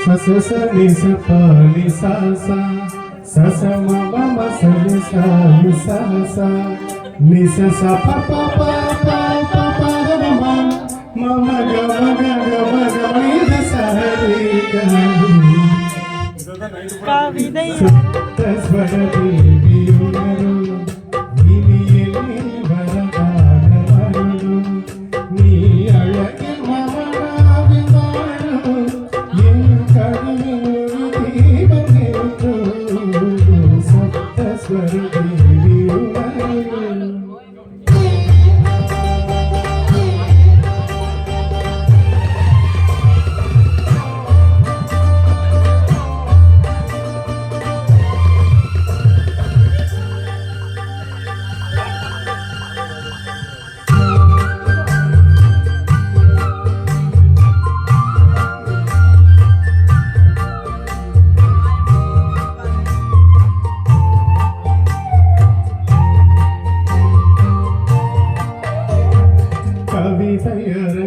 சச நிச ப நிசா சா சச மம மச நிசா நிசா சா நிச ச ப ப ப ப ப ப க ம மம க ம க க ம க ம நித ச ரி க கவிதை சுத்தஸ்வர தேவியுணரு இனி எண்ணில் வரதாக வருடும் நீ அழகில் மமனாவில் வாழும் என் கண்ணில் ஒரு தீபம் ஏற்றும் சப்தஸ்வர தேவியுணரு கவிதையரங்கேறும்